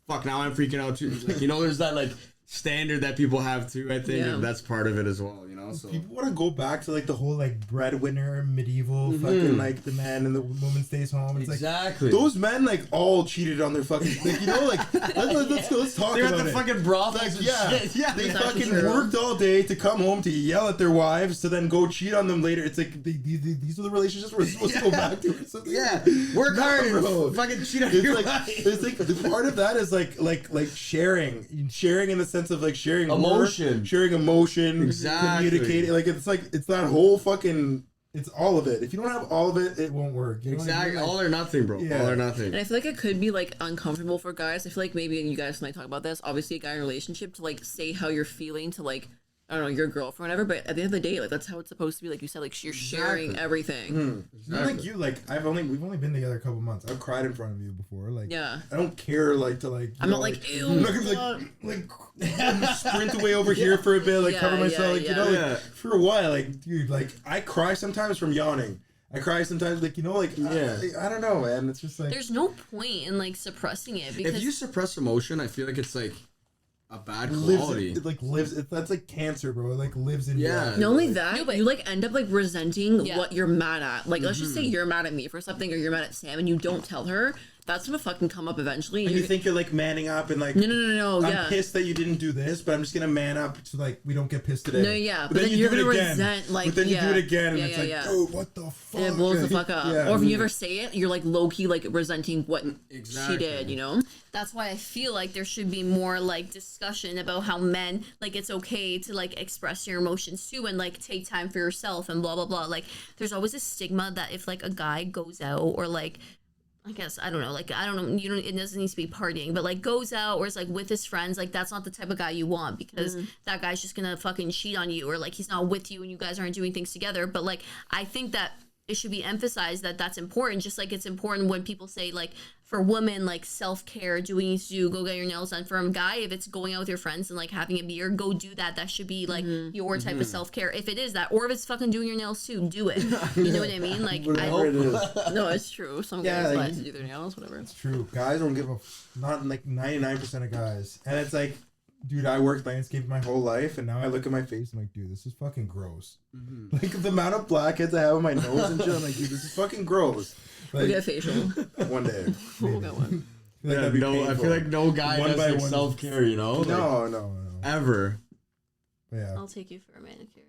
"Fuck, now I'm freaking out too." Like, you know, there's that like standard that people have too. I think Yeah. and that's part of it as well. You know, so People want to go back to like the whole like breadwinner medieval fucking like the man and the woman stays home. It's exactly like those men like all cheated on their fucking like, you know, like let's talk they're about at the it. fucking brothels Like, and yeah, shit. Yeah, they That's actually fucking true. worked all day to come home to yell at their wives to then go cheat on them later. It's like these are the relationships we're supposed to go back to. Or something. yeah. Work No, hard, bro. and fucking cheat on It's your like wife. it's like the part of that is like sharing in the sense of like sharing Emotion. work, sharing emotion, Exactly. communicating. Like it's that whole fucking. It's all of it. If you don't have all of it, it won't work. You know what I Exactly, mean? Like, all or nothing, bro. Yeah. All or nothing. and I feel like it could be like uncomfortable for guys. I feel like maybe you guys might talk about this. Obviously, a guy in a relationship to like say how you're feeling to like I don't know, your girlfriend, whatever. But at the end of the day, like that's how it's supposed to be. Like you said, like you're sharing everything. Not like you, like we've only been together a couple months. I've cried in front of you before. Like I don't care I'm not like ew. I'm not gonna be like sprint away over here for a bit, like cover myself, like you know, like for a while, like dude, like I cry sometimes from yawning. I cry sometimes, like, you know, like, I don't know, man. It's just like... There's no point in, like, suppressing it because... If you suppress emotion, I feel like it's, like, a bad quality. That's, like, cancer, bro. It, like, lives in you. Not only that, you, like, end up, like, resenting what you're mad at. Like, let's just say you're mad at me for something or you're mad at Sam and you don't tell her. That's gonna fucking come up eventually. And you think you're like manning up and like no. I'm pissed that you didn't do this, but I'm just gonna man up so like we don't get pissed today. No, but then you're gonna resent like. But then you do it again, and it's like, oh, what the fuck? And it blows the fuck up. Or if you ever say it, you're like low key like resenting what she did. You know. That's why I feel like there should be more like discussion about how men like it's okay to like express your emotions too and like take time for yourself and blah blah blah. Like there's always a stigma that if like a guy goes out or like. I guess I don't know. Like I don't know. You don't. It doesn't need to be partying, but like goes out or is like with his friends. Like that's not the type of guy you want because that guy's just gonna fucking cheat on you or like he's not with you and you guys aren't doing things together. But like I think that it should be emphasized that that's important. Just like it's important when people say like for women like self-care, do what you need to do, go get your nails done. For a guy, if it's going out with your friends and like having a beer, go do that. That should be like your type of self-care. If it is that, or if it's fucking doing your nails too, do it. You know what I mean? Like whatever it is. No, it's true. Some guys like to do their nails, whatever. It's true. Guys don't give a not like 99% of guys, and it's like. Dude, I worked landscape my whole life, and now I look at my face and I'm like, dude, this is fucking gross. Like, the amount of blackheads I have on my nose and shit, I'm like, dude, this is fucking gross. Like, We'll get a facial. One day. We'll get one. I feel like no guy does like self-care, you know? No. Ever. Yeah. I'll take you for a manicure.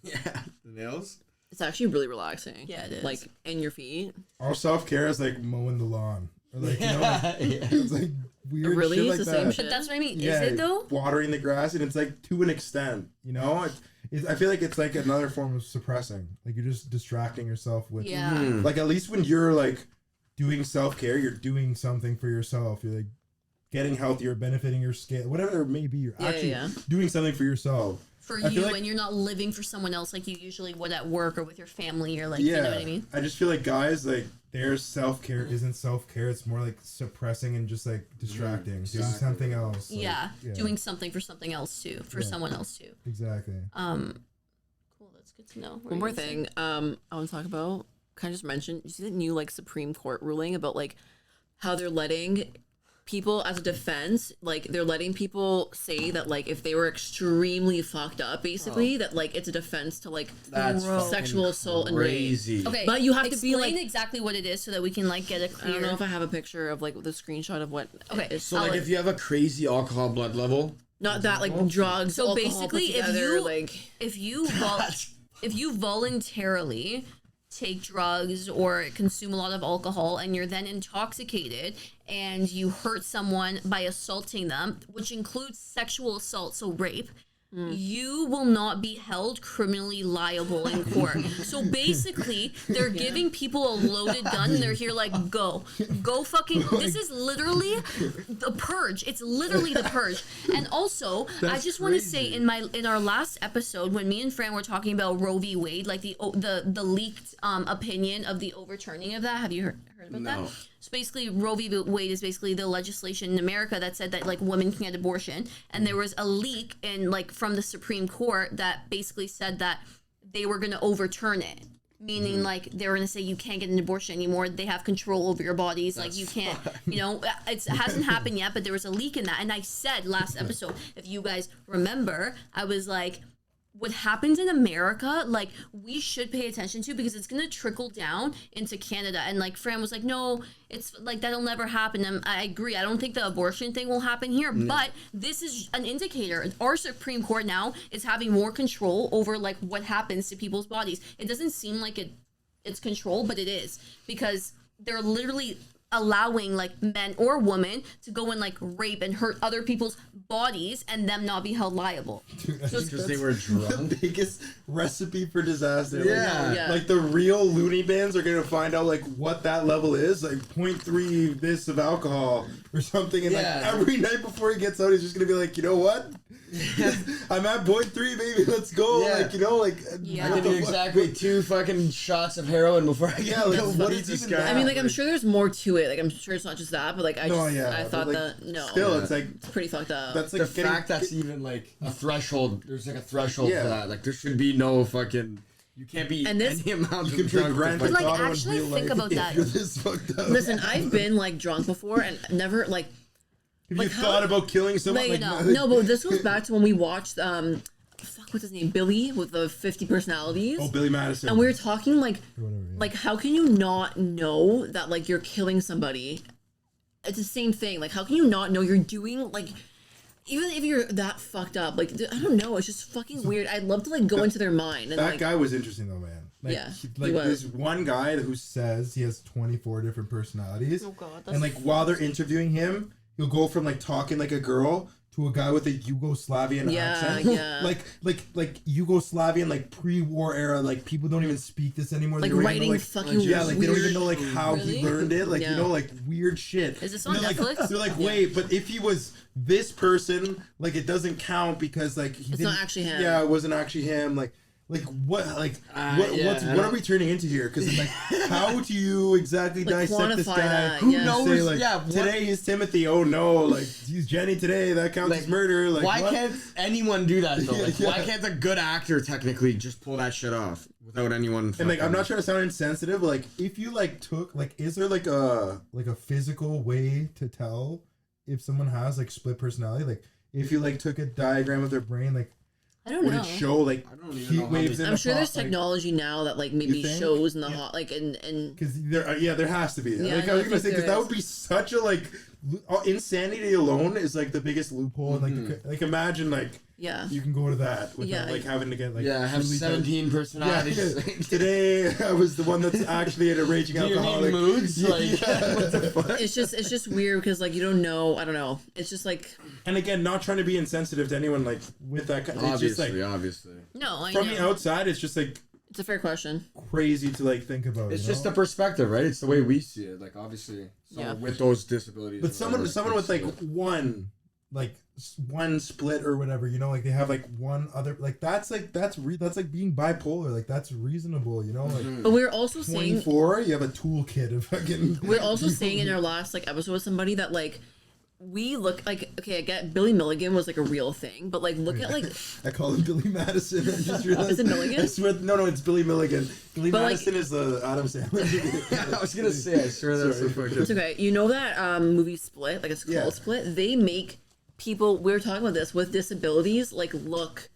Yeah. The nails? It's actually really relaxing. Yeah, it is. Like, in your feet. Our self-care is like mowing the lawn. Or like, you know, like, it's like weird Really? shit It's like the that. same shit? But that's what I mean. Yeah, Is it though? watering the grass, and it's like to an extent, you know. I feel like it's like another form of suppressing. Like you're just distracting yourself with. Yeah. Like at least when you're like doing self care, you're doing something for yourself. You're like getting healthier, benefiting your skin, whatever it may be. You're actually doing something for yourself. For you, like, and you're not living for someone else like you usually would at work or with your family or like, you know what I mean? I just feel like guys, like, their self-care isn't self-care. It's more like suppressing and just like distracting, doing something else. Like, doing something for something else too, for someone else too. Exactly. Cool, that's good to know. One more thing I want to talk about, kind of just mention, you see the new like Supreme Court ruling about like how they're letting people as a defense, like they're letting people say that like if they were extremely fucked up basically that like it's a defense to like sexual assault and rape. Okay, but you have to be like exactly what it is so that we can like get a clear. I don't know if I have a picture of like the screenshot of what So like if you have a crazy alcohol blood level, not that like drugs, so alcohol basically put together, if you voluntarily take drugs or consume a lot of alcohol and you're then intoxicated and you hurt someone by assaulting them, which includes sexual assault, so rape, you will not be held criminally liable in court. So basically, they're giving people a loaded gun and they're here like, go fucking, this is literally the purge. It's literally the purge. And also, I just want to say in our last episode, when me and Fran were talking about Roe v. Wade, like the leaked opinion of the overturning of that, have you heard about that? So basically, Roe v. Wade is basically the legislation in America that said that like women can get abortion, and there was a leak in like from the Supreme Court that basically said that they were going to overturn it, meaning like they were going to say you can't get an abortion anymore. They have control over your bodies, like you can't. You know, it hasn't happened yet, but there was a leak in that, and I said last episode, if you guys remember, I was like, what happens in America, like, we should pay attention to because it's going to trickle down into Canada. And, like, Fran was like, no, it's, like, that'll never happen. And I agree. I don't think the abortion thing will happen here. But this is an indicator. Our Supreme Court now is having more control over, like, what happens to people's bodies. It doesn't seem like it's control, but it is. Because they're literally allowing like men or women to go and like rape and hurt other people's bodies and them not be held liable. Dude, because they were drunk. The biggest recipe for disaster. Yeah. Like the real loony bins are gonna find out like what that level is, like 0.3 this of alcohol or something, and like every night before he gets out, he's just gonna be like, you know what? I'm at point 3, baby. Let's go. Yeah. Like, you know, like Yeah. I what can do the fuck? exactly 2 fucking shots of heroin before I Yeah, go like, what beat is this even guy. that? I mean, like, I'm sure there's more to it. Like, I'm sure it's not just that, but like, I No, just, yeah, I but, thought like, that no, Still, Yeah. it's like it's pretty fucked up. that's like The fact that's even like a threshold. There's like a threshold Yeah. for that. Like there should be no fucking. You can't be And this- any amount you of can play drunk. Grand to Theft fuck- like, Auto in actually real think life about if that. you're this fucked up. Listen, I've been like drunk before and never like Have like, you how- thought about killing someone? like no. no, but this goes back to when we watched fuck, what's his name, Billy with the 50 personalities. Oh, Billy Madison. And we were talking like Whatever, yeah. like how can you not know that like you're killing somebody? It's the same thing. Like how can you not know you're doing like even if you're that fucked up, like I don't know, it's just fucking weird. I'd love to like go into their mind and That like guy was interesting though, man. Like, Yeah, he, he like was. there's one guy who says he has 24 different personalities. Oh god, that's And like while they're interviewing him, he'll go from like talking like a girl to a guy with a Yugoslavian Yeah, accent. yeah. like Yugoslavian, like pre-war era, like people don't even speak this anymore. like They don't even know, writing like, fucking yeah, like they don't weird- even know like how Really? he learned it, like Yeah. you know, like weird shit. Is this And on they're Netflix? Like, they're like, wait, but if he was this person, like it doesn't count because like he It's didn't, not actually him. Yeah, it wasn't actually him. Like what? Like yeah, what are we turning into here? Because like, how do you exactly Like, dissect this quantify guy? that, Who yeah. knows? Say, Say, like, like, what- today he's Timothy. Oh no, like he's Jenny today. That counts Like, as murder. Like why what? can't anyone do that though? Like, Yeah. why can't a good actor technically just pull that shit off without anyone? And like, I'm fucking- not trying to sound insensitive, but like, if you like took like, is there like a physical way to tell if someone has like split personality? Like, if you like took a diagram of their brain, like, I don't would know. it show like I don't even heat know how waves? they- in I'm the sure there's pot, like- technology now that like maybe think? shows in the Yeah. hot like and Because there has to be. Yeah, Like no, I I was gonna think say, because there that is. would be such a like insanity alone is like the biggest loophole. And like imagine like yeah. you can go to that without Yeah. like having to get like Yeah, I have truly 17 Yeah, personalities. today I was the one that's actually in a raging Do you alcoholic. need moods? Like, Yeah. what the fuck? It's just weird because like you don't know. I don't know. It's just like And again, not trying to be insensitive to anyone like with that. It's just like Obviously. No, I from know. the outside, it's just like it's a fair question. crazy to like think about. It's you just know? the perspective, right? It's the way we see it. Like, obviously, Yeah. someone with those disabilities. But or someone whatever with like thinks one split or whatever, you know, like they have like one other like that's like that's like being bipolar, like that's reasonable, you know, like But we're also saying 24, you have a toolkit of fucking. we're also saying in our last like episode with somebody that like we look like okay. I get Billy Milligan was like a real thing, but like look at like I call him Billy Madison. I just realized. Is it Milligan? I swear, no, it's Billy Milligan. Billy But, like- Madison is the Adam Sandler. I was gonna say, I swear that's the Sorry. fucking. it's okay. You know that movie Split, like it's called Yeah. Split. They make people we were talking about this with disabilities like look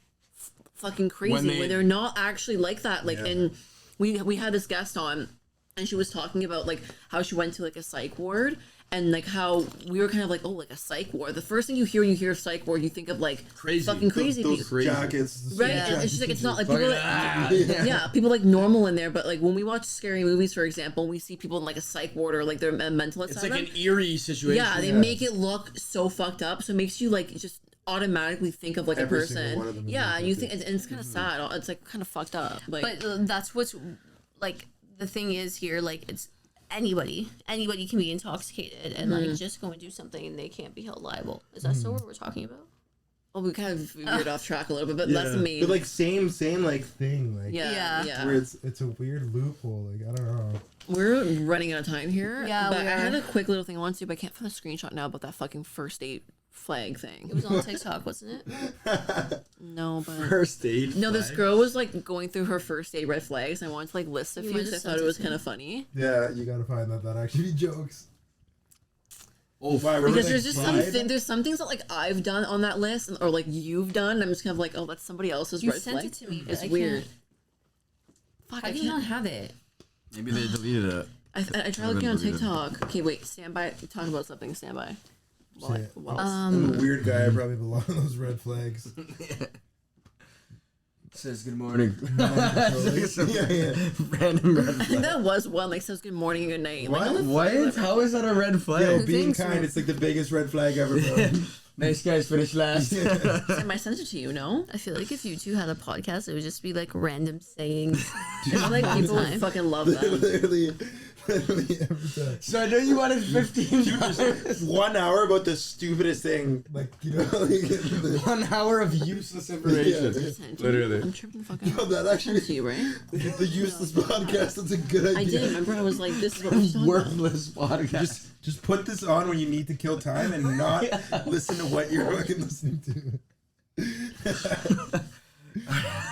fucking crazy When when, they- they're not actually like that. Like Yeah. and we had this guest on and she was talking about like how she went to like a psych ward and like how we were kind of like, oh, like a psych ward. The first thing you hear when you hear psych ward, you think of like Crazy. fucking crazy Those people. Crazy. jackets. the Right, suit and it's just like it's not like Fucking, people. ah. Yeah, people like normal in there, but like when we watch scary movies, for example, we see people in like a psych ward or like they're a mental It's asylum. like an eerie situation. Yeah, they make it look so fucked up, so it makes you like just automatically think of like Every a single one of person. them is Yeah, like and you that, think and it's kind of sad. It's like kind of fucked up. Like, But that's what's like the thing is here. Like it's anybody can be intoxicated and like just go and do something and they can't be held liable. Is that still what we're talking about? well, we kind of veered off track a little bit, but that's the main. But like same like thing, like yeah, Yeah. where it's a weird loophole. Like I don't know. We're running out of time here. Yeah, but we I had are. a quick little thing I want to do, but I can't find the screenshot now about that fucking first date flag thing. It was on TikTok, wasn't it? No, but First date. no, this girl was like going through her first date red flags. And I wanted to like list a You few might because I have thought sent it it was to kind me. of funny. Yeah, you gotta find that actually jokes. Oh, Why, fuck. were Because they there's just fried? there's some things that like I've done on that list or like you've done. And I'm just kind of like, oh, that's somebody else's You red sent flag. it to me, but It's I weird. can't. Fuck, How I do you not can't. have it? Maybe they deleted it. I tried looking on TikTok. Okay, wait, stand by. Talk about something. Stand by. While I- Say it. while- I'm a weird guy. I probably have a lot of those red flags. Says good morning. yeah. Random red I think flag. that was one like says good morning and good night. Like, how the What? How is that a red Yo, flag? being think so. kind, it's like the biggest red flag ever, bro. Nice guys finish last. Sam, I sent it to you, no? I feel like if you two had a podcast, it would just be like random sayings. I feel like people would Time. fucking love that. Literally, Literally every time. So I know you wanted 15 Just 1 hour about the stupidest thing. Like, you know, like, 1 hour of useless information. Literally. I'm tripping the fuck out. yo, that actually, To you, right? the useless podcast, that's a good I idea. did. Remember, I was like, "This is what we're talking about." Worthless podcast. Just put this on when you need to kill time and not listen to what you're fucking listening to.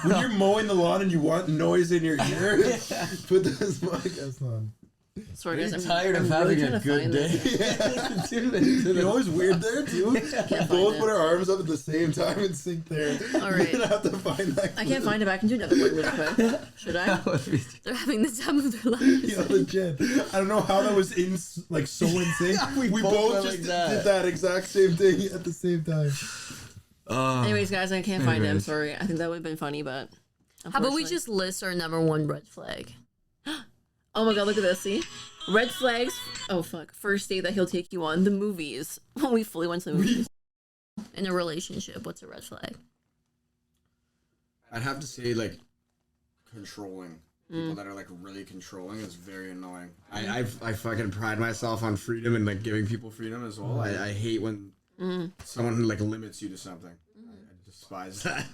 When you're mowing the lawn and you want noise in your ear, put this podcast on. Sorry, guys. I'm tired of I'm really having a trying to good find day. this. You know what's weird there too? We find both it. put our arms up at the same time and sync there. All right. We're gonna have to find that. I can't find it, but I can do another one really quick. Should I? They're having the time of their lives. Yo, legit. I don't know how that was in like so in sync. we both went just like that. did that exact same thing at the same time. Anyways, guys, I can't find it. I'm Anyways. sorry. I think that would have been funny, but How about we unfortunately- just list our number one red flag? Oh my god, look at this. See? Red flags. Oh fuck. First date that he'll take you on. The movies. When we fully went to the movies. In a relationship, what's a red flag? I'd have to say, like, controlling. People that are, like, really controlling is very annoying. I fucking pride myself on freedom and, like, giving people freedom as well. I hate when someone, like, limits you to something. I despise that.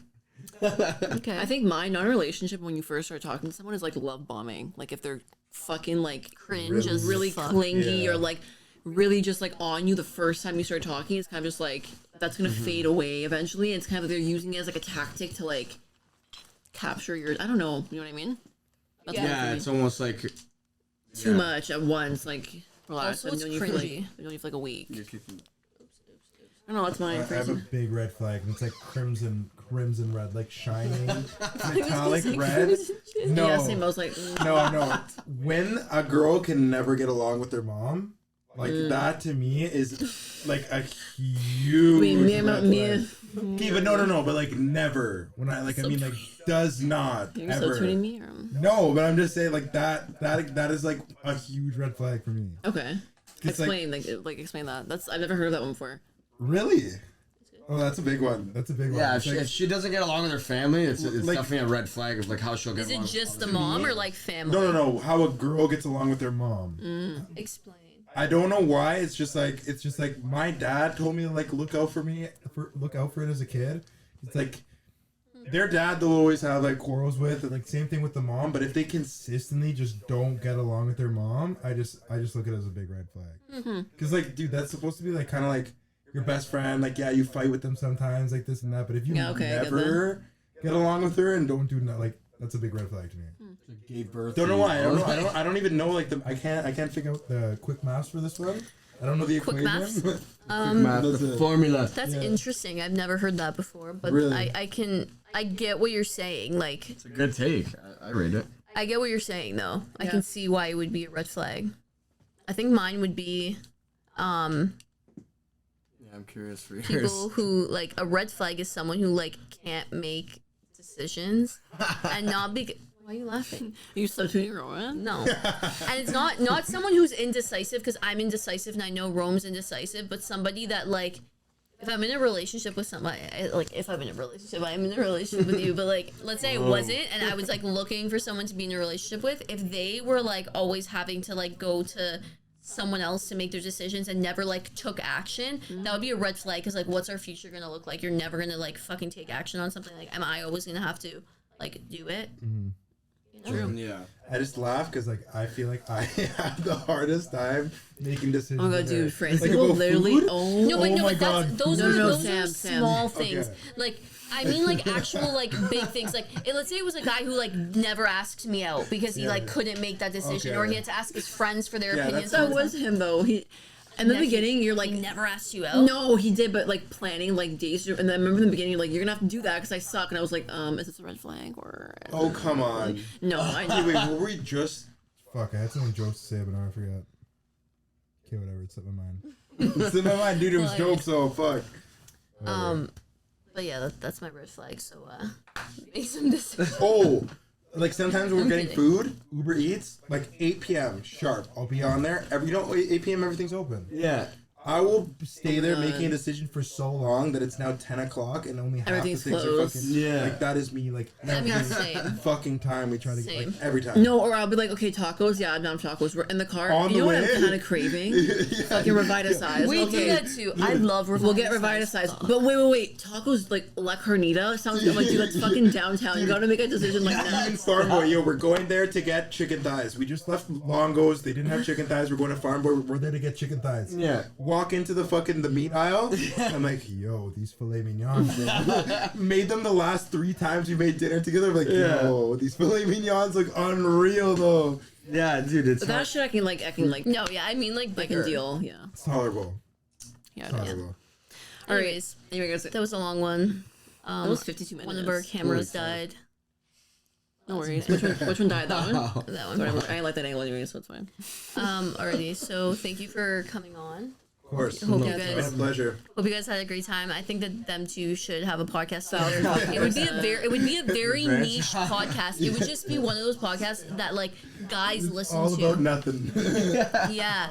Okay. I think my non-relationship when you first start talking to someone is like love bombing. Like if they're fucking like cringe as really fuck. clingy Yeah. or like really just like on you the first time you start talking. It's kind of just like that's gonna fade away eventually. And it's kind of they're using it as like a tactic to like capture your. I don't know. You know what I mean? That's what Yeah, for it's me. almost like Too much at once. Like relax. Also, I've it's known you for like cringy. I've known you for like a week. you're kicking. I don't know. That's mine. I have a big red flag, and it's like crimson red, like shining metallic red. No, Yeah, same. I was like, mm. no. When a girl can never get along with their mom, like that to me is like a huge. red flag. Okay, but no, but like never. When I like, I mean, like, does not You're ever. so tuning me. Or... No, but I'm just saying, like that is like a huge red flag for me. Okay. It's like, Explain, like explain that. That's I've never heard of that one before. really? Oh, that's a big one. That's a big one. Yeah, It's like- if she doesn't get along with her family, it's Like- definitely a red flag of like how she'll get Is it along. just the mom or like family? no. How a girl gets along with their mom. Explain. I don't know why. It's just like my dad told me to like look out for it as a kid. It's like their dad they'll always have like quarrels with, and like same thing with the mom. But if they consistently just don't get along with their mom, I just look at it as a big red flag. Because like, dude, that's supposed to be like kind of like your best friend. Like, yeah, you fight with them sometimes, like this and that. But if you Yeah, okay, I get never get along with her and don't do that, like that's a big red flag to me. Gave birth. Don't know to- why. I don't even know like I can't figure out the quick maths for this one. I don't know the Quick equation. Math, That's the it. formula. That's Yeah. interesting. I've never heard that before, but Really? I get what you're saying. Like, It's a good take. I rate it. I get what you're saying though. I Yeah. can see why it would be a red flag. I think mine would be Yeah, I'm curious for yours. people who like a red flag is someone who like can't make decisions and not be. Why are you laughing? Are you subtuning Rowan? No, and it's not someone who's indecisive because I'm indecisive and I know Rome's indecisive, but somebody that like. If I'm in a relationship with somebody, if I'm in a relationship, I'm in a relationship with you, but like, let's say I wasn't, and I was like looking for someone to be in a relationship with, if they were like always having to like go to someone else to make their decisions and never like took action, that would be a red flag. Because like, what's our future gonna look like? You're never gonna like fucking take action on something. Like, am I always gonna have to like do it? True. Yeah. I just laugh because like I feel like I have the hardest time making decisions. Oh my god, with her. dude, Francy Like, will about literally. food? Oh, No, but Oh no, my but God. those No, are no, those Sam, are Sam. small things. Okay. Like I mean, like actual like big things. Like let's say it was a guy who like never asked me out because he like couldn't make that decision, Okay. or he had to ask his friends for their Yeah, opinions. that was him though. He, in the That he- beginning, you're like, He never asked you out. no, he did, but like planning like dates, and then I remember in the beginning, you're like, you're gonna have to do that because I suck, and I was like, is this a red flag or? Oh come on. No, I Wait, know. wait, were we just? Fuck, I had something jokes to say, but now I forgot. Okay, whatever. It's in my mind. It's in my mind, dude. It was jokes, so fuck. But yeah, that's my red flag. So make some decisions. Oh, like sometimes when we're getting kidding. food, Uber Eats, like 8 p.m. sharp. I'll be on there. 8 p.m. everything's open. Yeah. I will stay there God. making a decision for so long that it's now 10 o'clock and only half Everything's the things closed. are fucking. Yeah. Like that is me. Like I mean, every same. fucking time we try to Same. like every time. No, or I'll be like, okay, tacos. Yeah, no tacos. We're in the car. On you the know what way. I'm kind of craving? Fucking reviticize. We okay. do that too. I love We'll get revitalized. But wait. Tacos like La Carnita sounds good. I'm like, dude, that's fucking downtown. You gotta make a decision like that. Even Farm Boy, yo, we're going there to get chicken thighs. We just left Longo's. They didn't have chicken thighs. We're going to Farm Boy. We're there to get chicken thighs. Yeah. Walk into the meat aisle. I'm like, yo, these filet mignons. Bro. Made them the last 3 times we made dinner together. I'm like, yo, these filet mignons look unreal though. Yeah, dude, it's But that shit I can like No, yeah, I mean like I can bigger. deal. Yeah. It's tolerable. Yeah. Tolerable. All right. Anyways, Anyway, guys, that was a long one. that was 52 minutes. One of our cameras died. No worries. Which one died? That one. That one. Whatever. I like that angle anyway, so it's fine. Alrighty. So thank you for coming on. Of course. Hope you My guys pleasure. Hope you guys had a great time. I think that them two should have a podcast together. It would be a very niche podcast. It would just be one of those podcasts that like guys listen All to. about nothing. Yeah.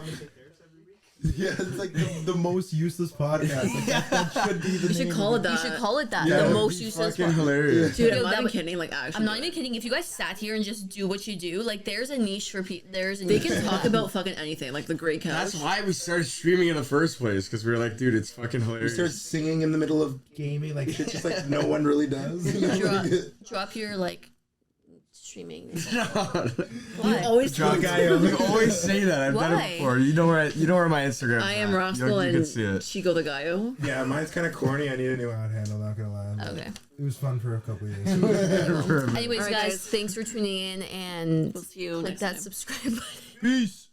Yeah, it's like the most useless podcast. Like, that should be the You should name call of it that. You should call it that. Yeah, the it'd most be useless fucking podcast. hilarious. Dude, Yo, I'm not that even would- kidding. Like, actually, I'm not even kidding. If you guys sat here and just do what you do, like there's a niche for people. There's a They niche can for talk that. about fucking anything, like the Great Couch. That's why we started streaming in the first place, because we were like, dude, it's fucking We hilarious. start singing in the middle of gaming, like shit just like no one really does. You know? drop, drop your like streaming. You Why? always John talk. Guy, you always say that. I've done Why? it before. You know where my Instagram. I am Roscoe You and can see it. Chico the Gallo. Yeah, mine's kind of corny. I need a new ad handle. Not gonna lie. But Okay. It was fun for a couple of years. Anyways, All right, guys, guys. thanks for tuning in and We'll see you click next that time. subscribe button. Peace.